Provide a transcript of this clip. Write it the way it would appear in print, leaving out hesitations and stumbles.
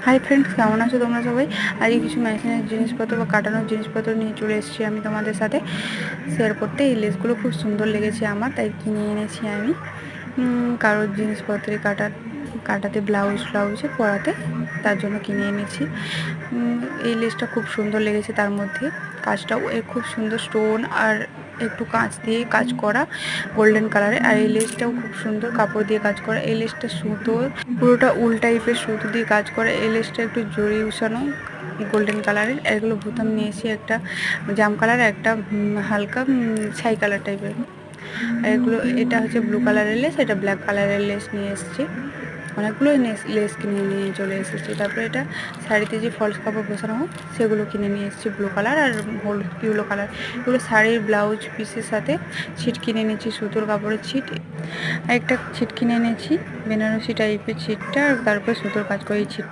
Hi friends, কেমন আছো তোমরা সবাই? আজকে কিছু মেশিনের জিনিসপত্র বা কাটানোর জিনিসপত্র নিয়ে চলে এসেছি আমি তোমাদের সাথে শেয়ার করতে। এই লেসগুলো খুব সুন্দর লেগেছে আমার, তাই কিনে এনেছি আমি। কারোর জিনিসপত্রে কাটাতে ব্লাউজে পরাতে, তার জন্য কিনে এনেছি। এই লেসটা খুব সুন্দর লেগেছে, তার মধ্যে কাজটাও খুব সুন্দর, স্টোন আর একটু কাঁচ দিয়ে কাজ করা, গোল্ডেন কালারের। আর এই লেসটাও খুব সুন্দর কাপড় দিয়ে কাজ করা। এই লেসটা সুতোর, পুরোটা উল টাইপের সুতো দিয়ে কাজ করা। এই লেসটা একটু জরি উসানো, গোল্ডেন কালারের। এগুলো বোতাম নিয়েছি, একটা জাম কালার, একটা হালকা ছাই কালার টাইপের। এগুলো, এটা হচ্ছে ব্লু কালারের লেস, এটা ব্ল্যাক কালারের লেস নিয়ে এসেছি। অনেকগুলো লেস কিনে নিয়ে চলে এসেছি। তারপরে এটা শাড়িতে যে ফলস কাপড় বসানো হয় সেগুলো কিনে নিয়ে এসেছি, ব্লু কালার আর হলুদ ইয়েলো কালার। এগুলো শাড়ির ব্লাউজ পিসের সাথে ছিট কিনে এনেছি, সুতোর কাপড়ের ছিট। একটা ছিট কিনে এনেছি, বেনারসি টাইপের ছিটটা, আর তারপরে সুতোর কাজ করে এই ছিট।